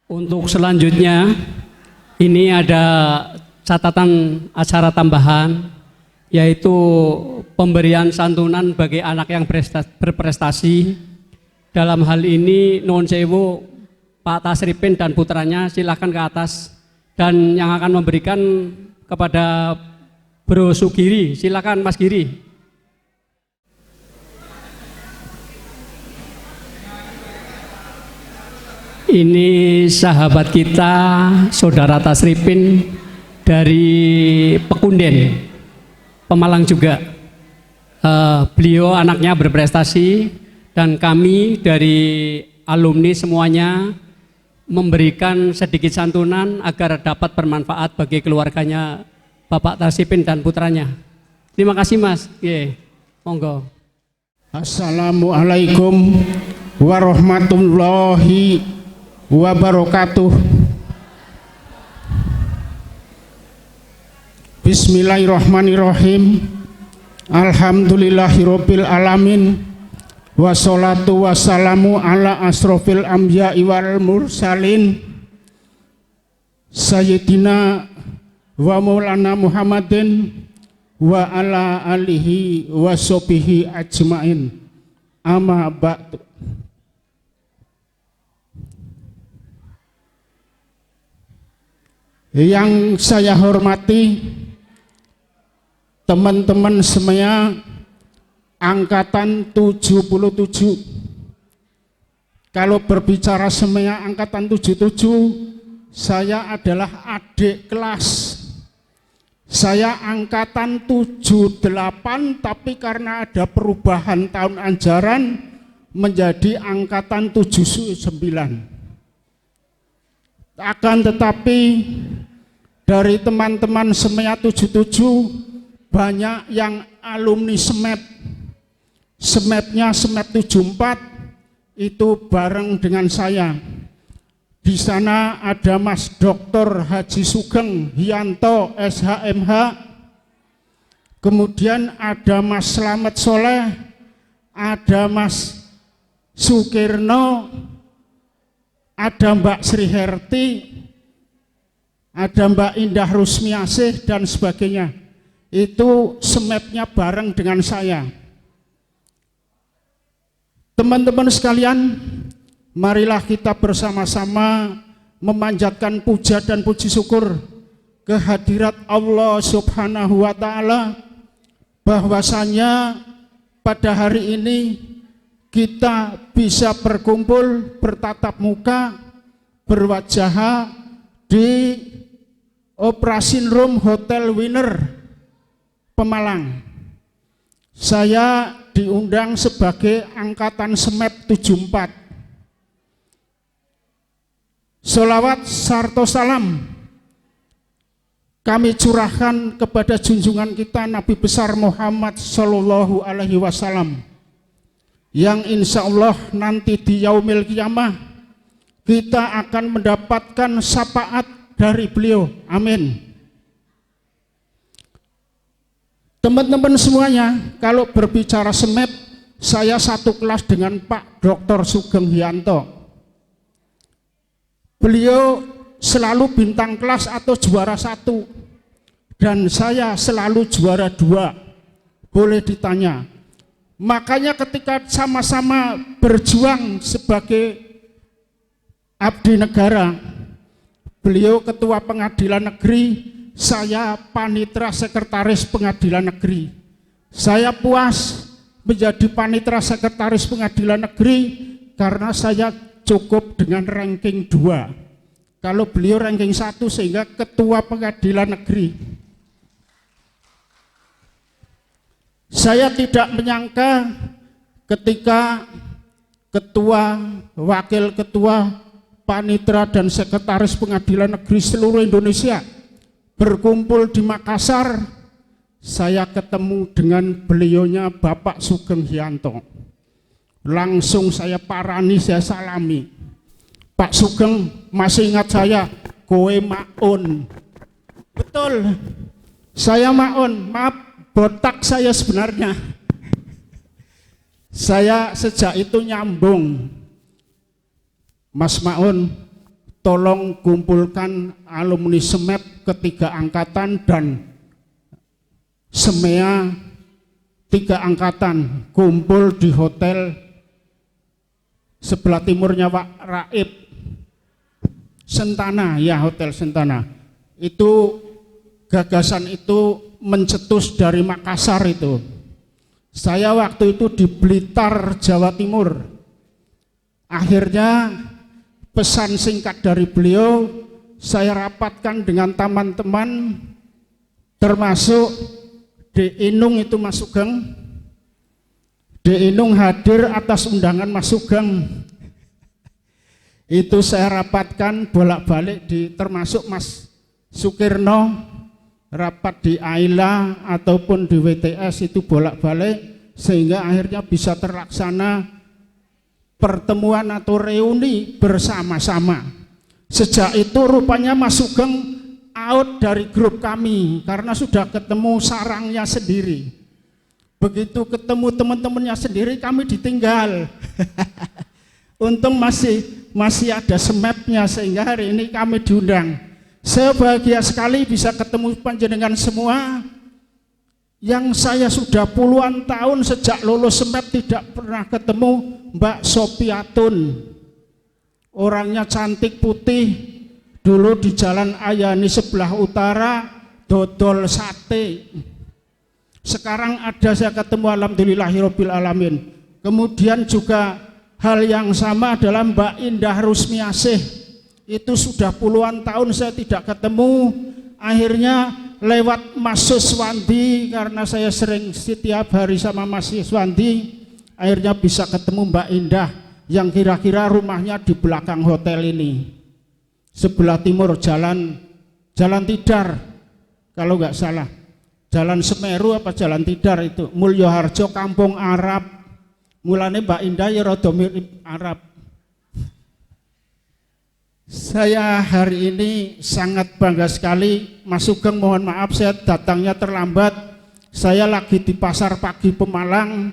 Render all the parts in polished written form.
Untuk selanjutnya, ini ada catatan acara tambahan, yaitu pemberian santunan bagi anak yang berprestasi. Dalam hal ini, nuwun sewu, Pak Tasripin dan putranya silakan ke atas. Dan yang akan memberikan kepada Bro Sugiri, silakan Mas Giri. Ini sahabat kita, Saudara Tasripin dari Pekunden, Pemalang juga. Beliau anaknya berprestasi dan kami dari alumni semuanya memberikan sedikit santunan agar dapat bermanfaat bagi keluarganya Bapak Tasripin dan putranya. Terima kasih Mas. Monggo. Assalamualaikum warahmatullahi wabarakatuh. Bismillahirrahmanirrahim. Alhamdulillahirabbil alamin. Wassalatu wassalamu ala asrofil anbiya'i wal mursalin Sayyidina wa maulana Muhammadin wa ala alihi wa sahbihi ajmain. Amma ba'du. Yang saya hormati teman-teman semua angkatan 77. Kalau berbicara semua angkatan 77, saya adalah adik kelas. Saya angkatan 78, tapi karena ada perubahan tahun ajaran menjadi angkatan 79. Akan tetapi dari teman-teman semua 77 banyak yang alumni SMEP. SMEP-nya SMEP 74 itu bareng dengan saya. Di sana ada Mas Dr. Haji Sugeng Hianto SHMH. Kemudian ada Mas Slamet Soleh, ada Mas Sukirno, ada Mbak Sri Herti, ada Mbak Indah Rusmiasih dan sebagainya. Itu SMEP-nya bareng dengan saya. Teman-teman sekalian, marilah kita bersama-sama memanjatkan puja dan puji syukur kehadirat Allah Subhanahu wa Ta'ala, bahwasanya pada hari ini kita bisa berkumpul, bertatap muka, berwajah di Operation Room Hotel Winner Pemalang. Saya diundang sebagai angkatan SMEP 74. Sholawat sarto salam kami curahkan kepada junjungan kita Nabi besar Muhammad Sallallahu Alaihi Wasallam, yang insya Allah nanti di yaumil kiamah kita akan mendapatkan syafaat dari beliau. Amin. Teman-teman semuanya, kalau berbicara SMEP, saya satu kelas dengan Pak Dr. Sugeng Hianto. Beliau selalu bintang kelas atau juara 1, dan saya selalu juara 2. Boleh ditanya. Makanya ketika sama-sama berjuang sebagai abdi negara, beliau ketua pengadilan negeri, saya panitra sekretaris pengadilan negeri. Saya puas menjadi panitra sekretaris pengadilan negeri karena saya cukup dengan ranking 2. Kalau beliau ranking 1 sehingga ketua pengadilan negeri. Saya tidak menyangka ketika ketua, wakil ketua, panitra dan sekretaris pengadilan negeri seluruh Indonesia berkumpul di Makassar, saya ketemu dengan beliaunya Bapak Sugeng Hianto. Langsung saya parani, saya salami. Pak Sugeng, masih ingat saya? Kowe maun. Betul, saya maun. Maaf, botak saya sebenarnya. Saya sejak itu nyambung. Mas Maun, tolong kumpulkan alumni SMEP ketiga angkatan dan SEMEA 3 angkatan kumpul di hotel sebelah timurnya Pak Raib Sentana, ya Hotel Sentana. Itu gagasan itu mencetus dari Makassar itu. Saya waktu itu di Blitar, Jawa Timur. Akhirnya pesan singkat dari beliau saya rapatkan dengan teman-teman termasuk D. Inung itu Mas Sugeng. D. Inung hadir atas undangan Mas Sugeng. Itu saya rapatkan bolak-balik termasuk Mas Sukirno, rapat di AILA ataupun di WTS itu bolak-balik sehingga akhirnya bisa terlaksana pertemuan atau reuni bersama-sama. Sejak itu rupanya Mas Sugeng out dari grup kami karena sudah ketemu sarangnya sendiri. Begitu ketemu teman-temannya sendiri kami ditinggal. Untung masih ada SMEP-nya sehingga hari ini kami diundang. Saya bahagia sekali bisa ketemu panjenengan semua yang saya sudah puluhan tahun sejak lulus SMEP tidak pernah ketemu. Mbak Sopiatun, orangnya cantik putih, dulu di Jalan Ayani sebelah utara dodol sate. Sekarang ada saya ketemu, alhamdulillahirabbil alamin. Kemudian juga hal yang sama adalah Mbak Indah Rusmiasih. Itu sudah puluhan tahun saya tidak ketemu. Akhirnya lewat Mas Suswandi, karena saya sering setiap hari sama Mas Suswandi, akhirnya bisa ketemu Mbak Indah yang kira-kira rumahnya di belakang hotel ini, sebelah timur Jalan Tidar kalau nggak salah, Jalan Semeru apa Jalan Tidar itu, Mulyoharjo Kampung Arab. Mulane Mbak Indah ya rada mirip Arab. Saya hari ini sangat bangga sekali. Mas Sugeng mohon maaf saya datangnya terlambat. Saya lagi di Pasar Pagi Pemalang.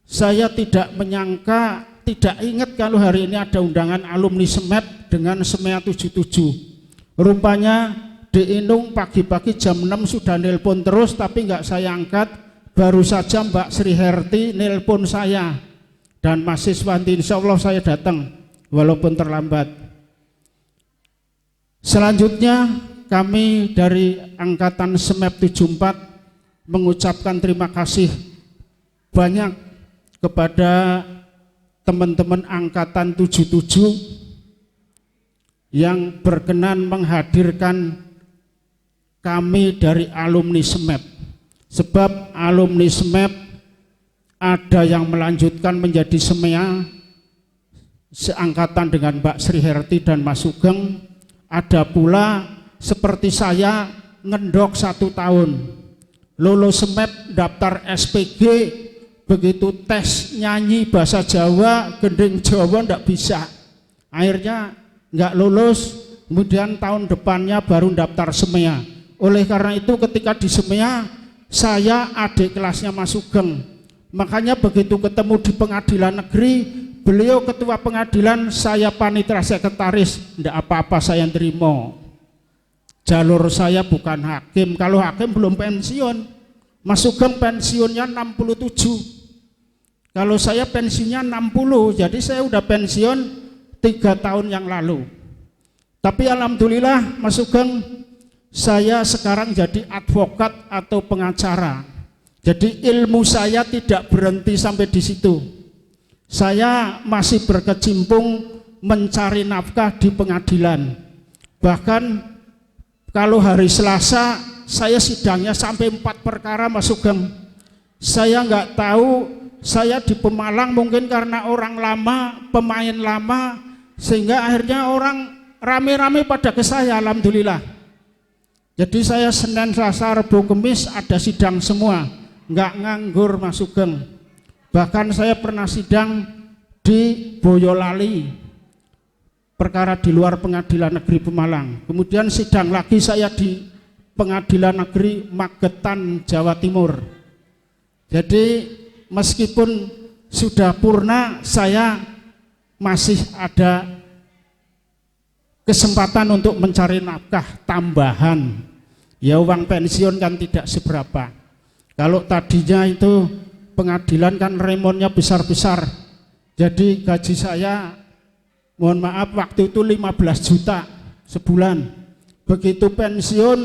Saya tidak menyangka, tidak ingat kalau hari ini ada undangan alumni SMEP dengan SEMEA 77. Rupanya di Inung pagi-pagi jam 6 sudah nelpon terus, tapi nggak saya angkat. Baru saja Mbak Sri Herti nelpon saya dan Mas Siswanti, insya Allah saya datang walaupun terlambat. Selanjutnya kami dari angkatan SMEP 74 mengucapkan terima kasih banyak kepada teman-teman angkatan 77 yang berkenan menghadirkan kami dari alumni SMEP. Sebab alumni SMEP ada yang melanjutkan menjadi SEMEA seangkatan dengan Mbak Sri Herti dan Mas Sugeng. Ada pula seperti saya ngendok 1 tahun, lulus SMEP daftar SPG, begitu tes nyanyi bahasa Jawa, gending Jawa ndak bisa, akhirnya nggak lulus. Kemudian tahun depannya baru daftar SEMEA. Oleh karena itu ketika di SEMEA saya adik kelasnya Mas Sugeng, makanya begitu ketemu di pengadilan negeri, beliau ketua pengadilan, saya panitera sekretaris, ndak apa-apa saya terima. Jalur saya bukan hakim, kalau hakim belum pensiun. Mas Sugeng pensiunnya 67, kalau saya pensiunnya 60, jadi saya udah pensiun 3 tahun yang lalu. Tapi alhamdulillah Mas Sugeng, saya sekarang jadi advokat atau pengacara. Jadi ilmu saya tidak berhenti sampai di situ. Saya masih berkecimpung mencari nafkah di pengadilan. Bahkan kalau hari Selasa saya sidangnya sampai 4 perkara Mas Sugeng. Saya nggak tahu, saya di Pemalang mungkin karena orang lama, pemain lama, sehingga akhirnya orang rame-rame pada ke saya, alhamdulillah. Jadi saya Senin, Selasa, Rabu, Kamis ada sidang semua, nggak nganggur Mas Sugeng. Bahkan saya pernah sidang di Boyolali, perkara di luar pengadilan negeri Pemalang. Kemudian sidang lagi saya di pengadilan negeri Magetan, Jawa Timur. Jadi meskipun sudah purna, saya masih ada kesempatan untuk mencari nafkah tambahan. Ya uang pensiun kan tidak seberapa. Kalau tadinya itu pengadilan kan remonnya besar-besar. Jadi gaji saya, mohon maaf, waktu itu 15 juta sebulan. Begitu pensiun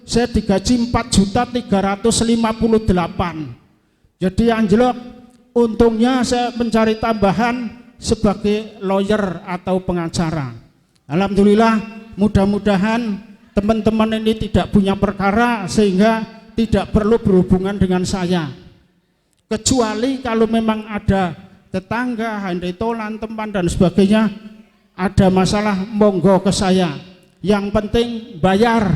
saya digaji 4.358.000. Jadi anjlok, untungnya saya mencari tambahan sebagai lawyer atau pengacara. Alhamdulillah, mudah-mudahan teman-teman ini tidak punya perkara sehingga tidak perlu berhubungan dengan saya. Kecuali kalau memang ada tetangga, handai tolan, teman dan sebagainya, ada masalah, monggo ke saya. Yang penting bayar.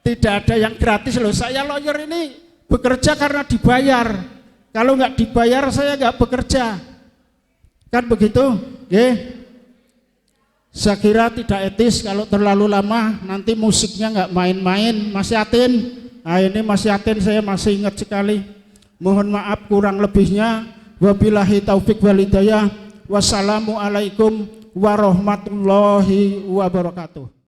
Tidak ada yang gratis loh. Saya lawyer ini bekerja karena dibayar. Kalau nggak dibayar saya nggak bekerja. Kan begitu? Oke. Saya kira tidak etis kalau terlalu lama, nanti musiknya nggak main-main. Mas Yatin, nah ini Mas Yatin saya masih ingat sekali. Mohon maaf kurang lebihnya. Wabillahi taufik wal hidayah. Wassalamualaikum warahmatullahi wabarakatuh.